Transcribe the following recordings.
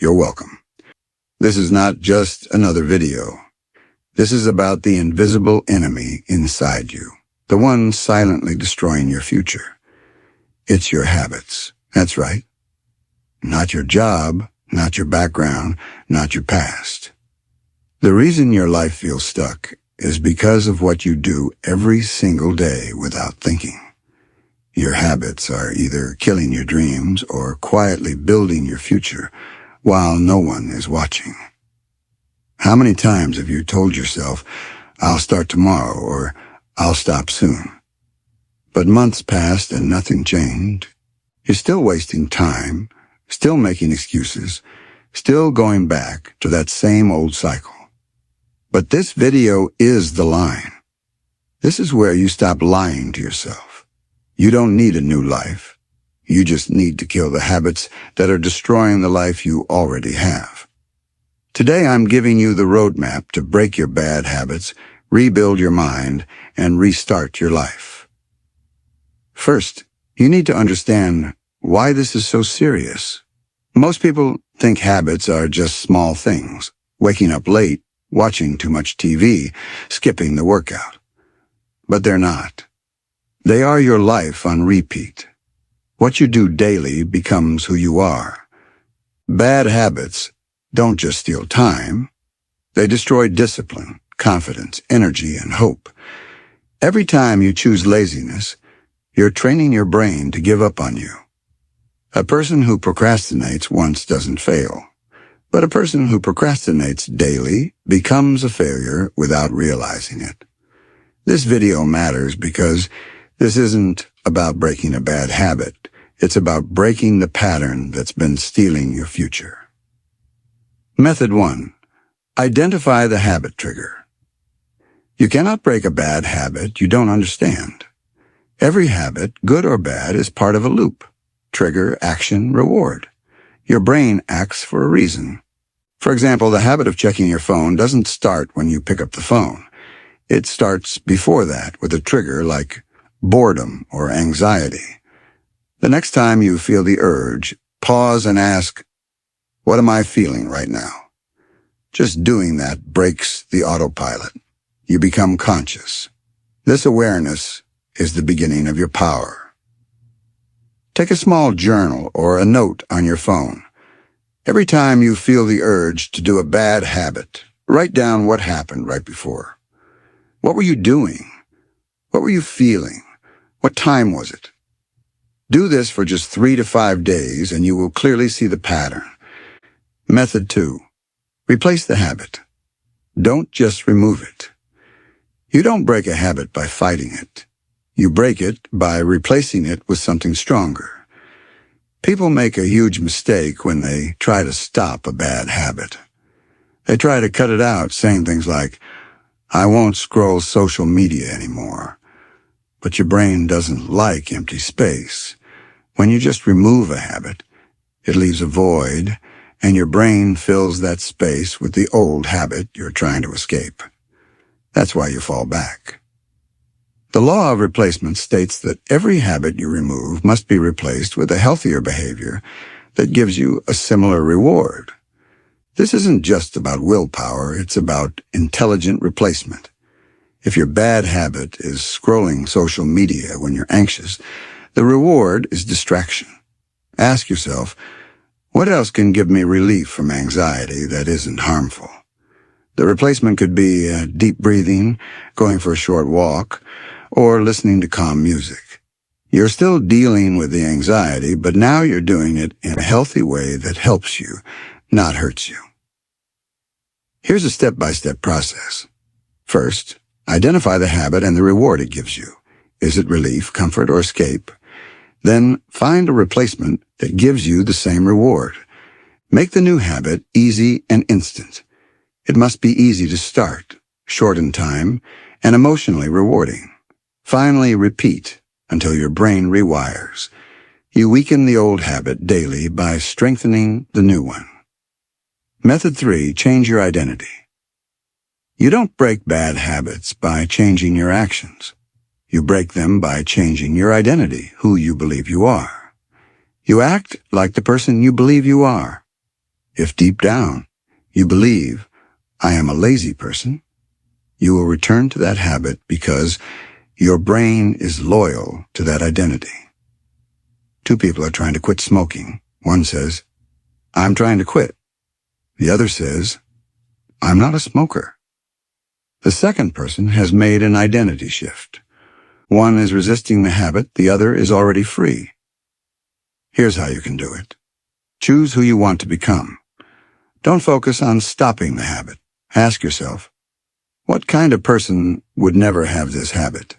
you're welcome. This is not just another video. This is about the invisible enemy inside you, the one silently destroying your future. It's your habits. That's right. Not your job, not your background, not your past. The reason your life feels stuck is because of what you do every single day without thinking. Your habits are either killing your dreams or quietly building your future while no one is watching. How many times have you told yourself, "I'll start tomorrow," or "I'll stop soon"? But months passed and nothing changed. You're still wasting time, still making excuses, still going back to that same old cycle. But this video is the line. This is where you stop lying to yourself. You don't need a new life. You just need to kill the habits that are destroying the life you already have. Today I'm giving you the roadmap to break your bad habits, rebuild your mind, and restart your life. First, you need to understand why this is so serious. Most people think habits are just small things, waking up late, watching too much TV, skipping the workout. But they're not. They are your life on repeat. What you do daily becomes who you are. Bad habits don't just steal time. They destroy discipline, confidence, energy, and hope. Every time you choose laziness, you're training your brain to give up on you. A person who procrastinates once doesn't fail, but a person who procrastinates daily becomes a failure without realizing it. This video matters because this isn't about breaking a bad habit. It's about breaking the pattern that's been stealing your future. Method 1. Identify the habit trigger. You cannot break a bad habit you don't understand. Every habit, good or bad, is part of a loop. Trigger, action, reward. Your brain acts for a reason. For example, the habit of checking your phone doesn't start when you pick up the phone. It starts before that with a trigger like boredom or anxiety. The next time you feel the urge, pause and ask, "What am I feeling right now?" Just doing that breaks the autopilot. You become conscious. This awareness is the beginning of your power. Take a small journal or a note on your phone. Every time you feel the urge to do a bad habit, write down what happened right before. What were you doing? What were you feeling? What time was it? Do this for just 3 to 5 days and you will clearly see the pattern. Method 2. Replace the habit. Don't just remove it. You don't break a habit by fighting it. You break it by replacing it with something stronger. People make a huge mistake when they try to stop a bad habit. They try to cut it out, saying things like, "I won't scroll social media anymore." But your brain doesn't like empty space. When you just remove a habit, it leaves a void, and your brain fills that space with the old habit you're trying to escape. That's why you fall back. The law of replacement states that every habit you remove must be replaced with a healthier behavior that gives you a similar reward. This isn't just about willpower, it's about intelligent replacement. If your bad habit is scrolling social media when you're anxious, the reward is distraction. Ask yourself, what else can give me relief from anxiety that isn't harmful? The replacement could be deep breathing, going for a short walk, or listening to calm music. You're still dealing with the anxiety, but now you're doing it in a healthy way that helps you, not hurts you. Here's a step-by-step process. First, identify the habit and the reward it gives you. Is it relief, comfort, or escape? Then find a replacement that gives you the same reward. Make the new habit easy and instant. It must be easy to start, short in time, and emotionally rewarding. Finally, repeat until your brain rewires. You weaken the old habit daily by strengthening the new one. Method 3, change your identity. You don't break bad habits by changing your actions. You break them by changing your identity, who you believe you are. You act like the person you believe you are. If deep down you believe, I am a lazy person, you will return to that habit because your brain is loyal to that identity. Two people are trying to quit smoking. One says, I'm trying to quit. The other says, I'm not a smoker. The second person has made an identity shift. One is resisting the habit, the other is already free. Here's how you can do it. Choose who you want to become. Don't focus on stopping the habit. Ask yourself, what kind of person would never have this habit?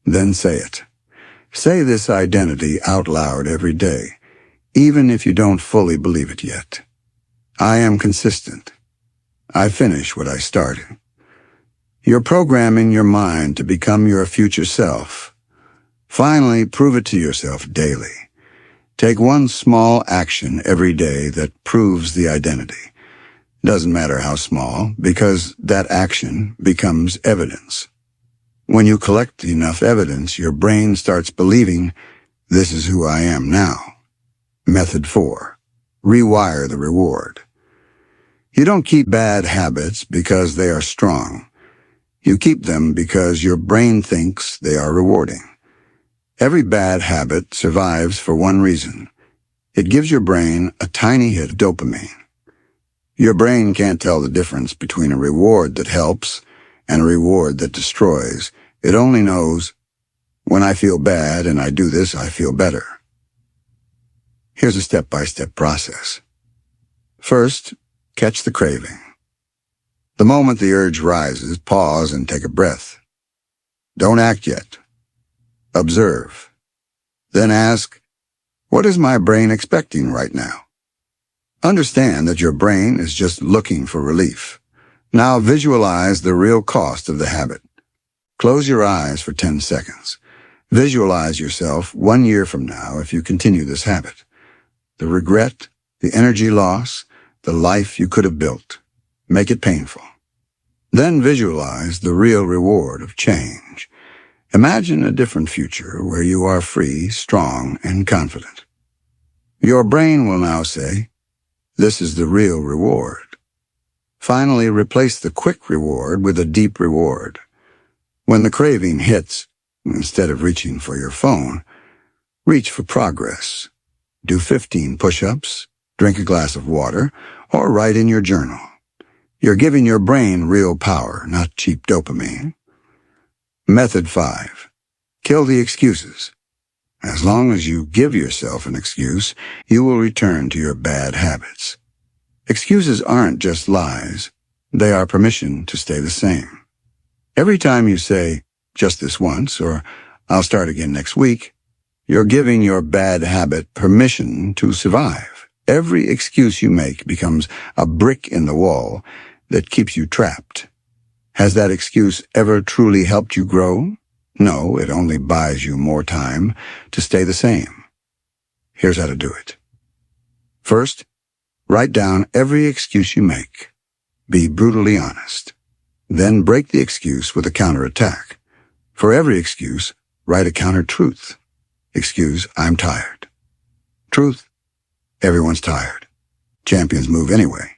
Then say it. Say this identity out loud every day, even if you don't fully believe it yet. I am consistent. I finish what I started. You're programming your mind to become your future self. Finally, prove it to yourself daily. Take one small action every day that proves the identity. Doesn't matter how small, because that action becomes evidence. When you collect enough evidence, your brain starts believing, this is who I am now. Method 4. Rewire the reward. You don't keep bad habits because they are strong. You keep them because your brain thinks they are rewarding. Every bad habit survives for one reason. It gives your brain a tiny hit of dopamine. Your brain can't tell the difference between a reward that helps and a reward that destroys. It only knows, when I feel bad and I do this, I feel better. Here's a step-by-step process. First, catch the craving. The moment the urge rises, pause and take a breath. Don't act yet. Observe. Then ask, what is my brain expecting right now? Understand that your brain is just looking for relief. Now visualize the real cost of the habit. Close your eyes for 10 seconds. Visualize yourself 1 year from now if you continue this habit. The regret, the energy loss, the life you could have built. Make it painful. Then visualize the real reward of change. Imagine a different future where you are free, strong, and confident. Your brain will now say, this is the real reward. Finally, replace the quick reward with a deep reward. When the craving hits, instead of reaching for your phone, reach for progress. Do 15 push-ups, drink a glass of water, or write in your journal. You're giving your brain real power, not cheap dopamine. Method 5. Kill the excuses. As long as you give yourself an excuse, you will return to your bad habits. Excuses aren't just lies. They are permission to stay the same. Every time you say, just this once, or I'll start again next week, you're giving your bad habit permission to survive. Every excuse you make becomes a brick in the wall that keeps you trapped. Has that excuse ever truly helped you grow? No, it only buys you more time to stay the same. Here's how to do it. First, write down every excuse you make. Be brutally honest. Then break the excuse with a counterattack. For every excuse, write a counter-truth. Excuse, I'm tired. Truth, everyone's tired. Champions move anyway.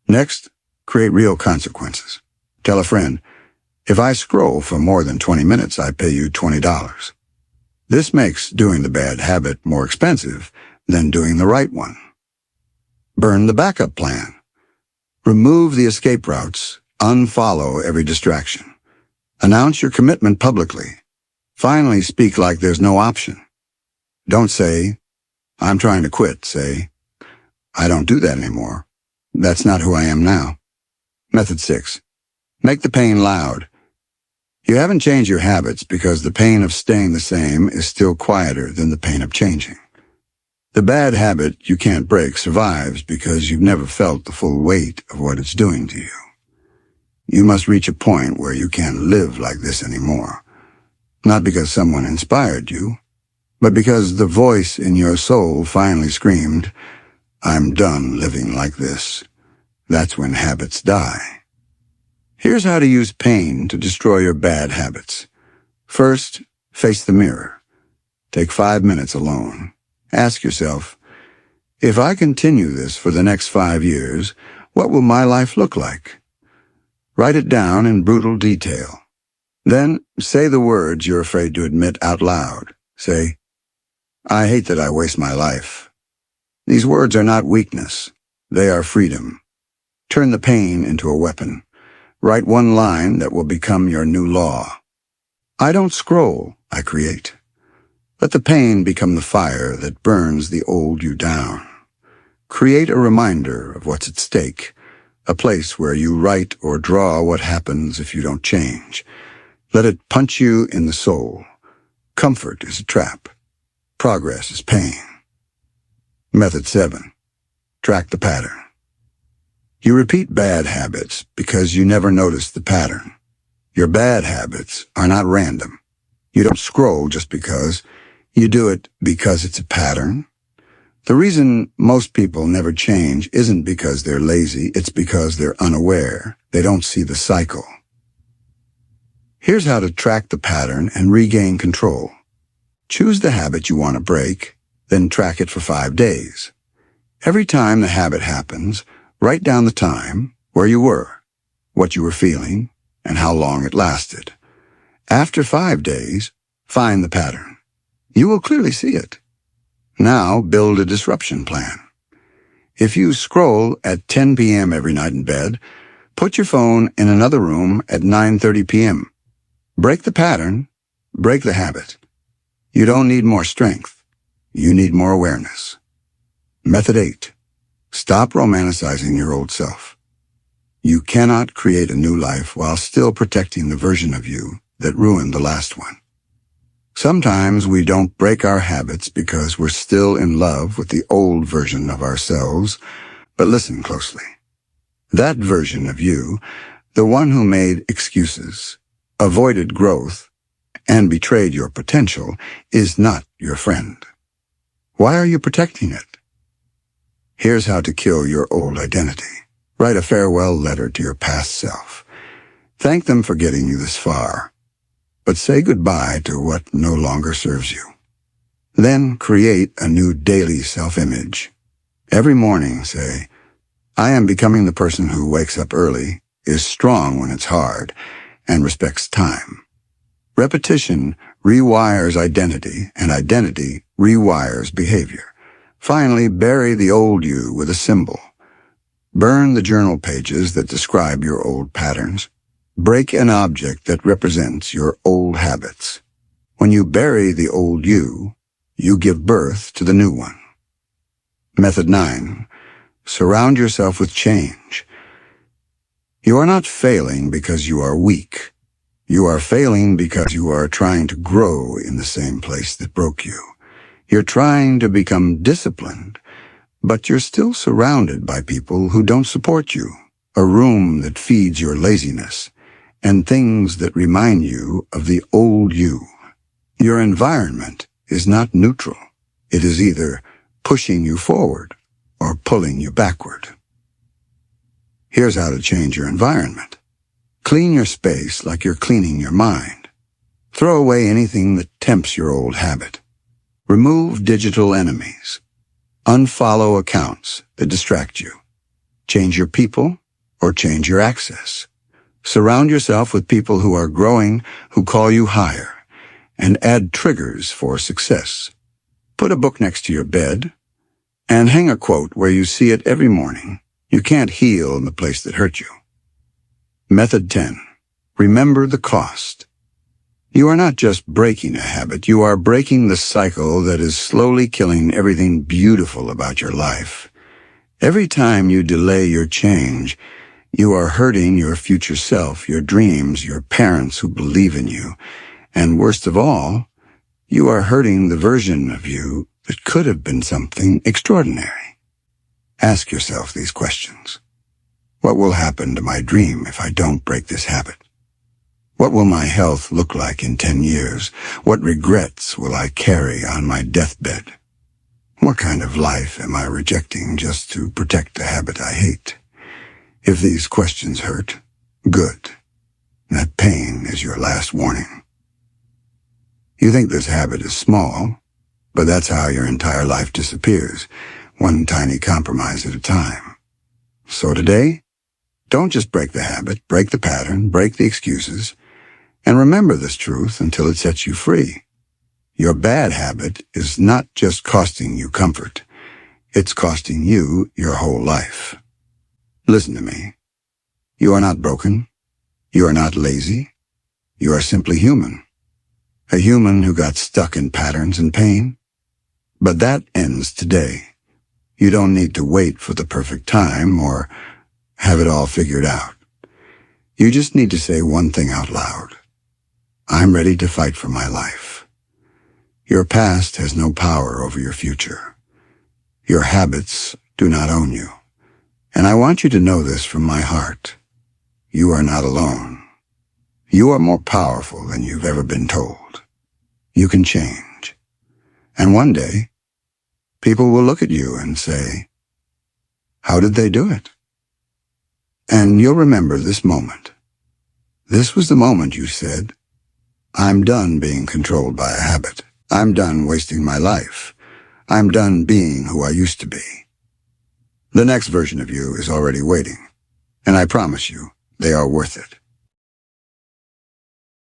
Next, create real consequences. Tell a friend, if I scroll for more than 20 minutes, I pay you $20. This makes doing the bad habit more expensive than doing the right one. Burn the backup plan. Remove the escape routes. Unfollow every distraction. Announce your commitment publicly. Finally, speak like there's no option. Don't say, I'm trying to quit. Say, I don't do that anymore. That's not who I am now. Method 6. Make the pain loud. You haven't changed your habits because the pain of staying the same is still quieter than the pain of changing. The bad habit you can't break survives because you've never felt the full weight of what it's doing to you. You must reach a point where you can't live like this anymore. Not because someone inspired you, but because the voice in your soul finally screamed, I'm done living like this. That's when habits die. Here's how to use pain to destroy your bad habits. First, face the mirror. Take 5 minutes alone. Ask yourself, If I continue this for the next 5 years, what will my life look like? Write it down in brutal detail. Then say the words you're afraid to admit out loud. Say, I hate that I waste my life. These words are not weakness. They are freedom. Turn the pain into a weapon. Write one line that will become your new law. I don't scroll, I create. Let the pain become the fire that burns the old you down. Create a reminder of what's at stake, a place where you write or draw what happens if you don't change. Let it punch you in the soul. Comfort is a trap. Progress is pain. Method 7. Track the pattern. You repeat bad habits because you never noticed the pattern. Your bad habits are not random. You don't scroll just because. You do it because it's a pattern. The reason most people never change isn't because they're lazy, it's because they're unaware. They don't see the cycle. Here's how to track the pattern and regain control. Choose the habit you want to break, then track it for 5 days. Every time the habit happens, write down the time, where you were, what you were feeling, and how long it lasted. After 5 days, find the pattern. You will clearly see it. Now build a disruption plan. If you scroll at 10 p.m. every night in bed, put your phone in another room at 9:30 p.m. Break the pattern, break the habit. You don't need more strength. You need more awareness. Method 8. Stop romanticizing your old self. You cannot create a new life while still protecting the version of you that ruined the last one. Sometimes we don't break our habits because we're still in love with the old version of ourselves, but listen closely. That version of you, the one who made excuses, avoided growth, and betrayed your potential, is not your friend. Why are you protecting it? Here's how to kill your old identity. Write a farewell letter to your past self. Thank them for getting you this far, but say goodbye to what no longer serves you. Then create a new daily self-image. Every morning say, I am becoming the person who wakes up early, is strong when it's hard, and respects time. Repetition rewires identity, and identity rewires behavior. Finally, bury the old you with a symbol. Burn the journal pages that describe your old patterns. Break an object that represents your old habits. When you bury the old you give birth to the new one. Method 9. Surround yourself with change. You are not failing because you are weak. You are failing because you are trying to grow in the same place that broke you. You're trying to become disciplined, but you're still surrounded by people who don't support you, a room that feeds your laziness, and things that remind you of the old you. Your environment is not neutral. It is either pushing you forward or pulling you backward. Here's how to change your environment. Clean your space like you're cleaning your mind. Throw away anything that tempts your old habit. Remove digital enemies. Unfollow accounts that distract you. Change your people or change your access. Surround yourself with people who are growing, who call you higher, and add triggers for success. Put a book next to your bed and hang a quote where you see it every morning. You can't heal in the place that hurt you. Method 10. Remember the cost. You are not just breaking a habit, you are breaking the cycle that is slowly killing everything beautiful about your life. Every time you delay your change, you are hurting your future self, your dreams, your parents who believe in you, and worst of all, you are hurting the version of you that could have been something extraordinary. Ask yourself these questions. What will happen to my dream if I don't break this habit? What will my health look like in 10 years? What regrets will I carry on my deathbed? What kind of life am I rejecting just to protect the habit I hate? If these questions hurt, good. That pain is your last warning. You think this habit is small, but that's how your entire life disappears. one tiny compromise at a time. So today, don't just break the habit, break the pattern, break the excuses, and remember this truth until it sets you free. Your bad habit is not just costing you comfort. It's costing you your whole life. Listen to me. You are not broken. You are not lazy. You are simply human. A human who got stuck in patterns and pain. But that ends today. You don't need to wait for the perfect time or have it all figured out. You just need to say one thing out loud. I'm ready to fight for my life. Your past has no power over your future. Your habits do not own you. And I want you to know this from my heart. You are not alone. You are more powerful than you've ever been told. You can change. And one day, people will look at you and say, how did they do it? And you'll remember this moment. This was the moment you said, I'm done being controlled by a habit. I'm done wasting my life. I'm done being who I used to be. The next version of you is already waiting, and I promise you, they are worth it.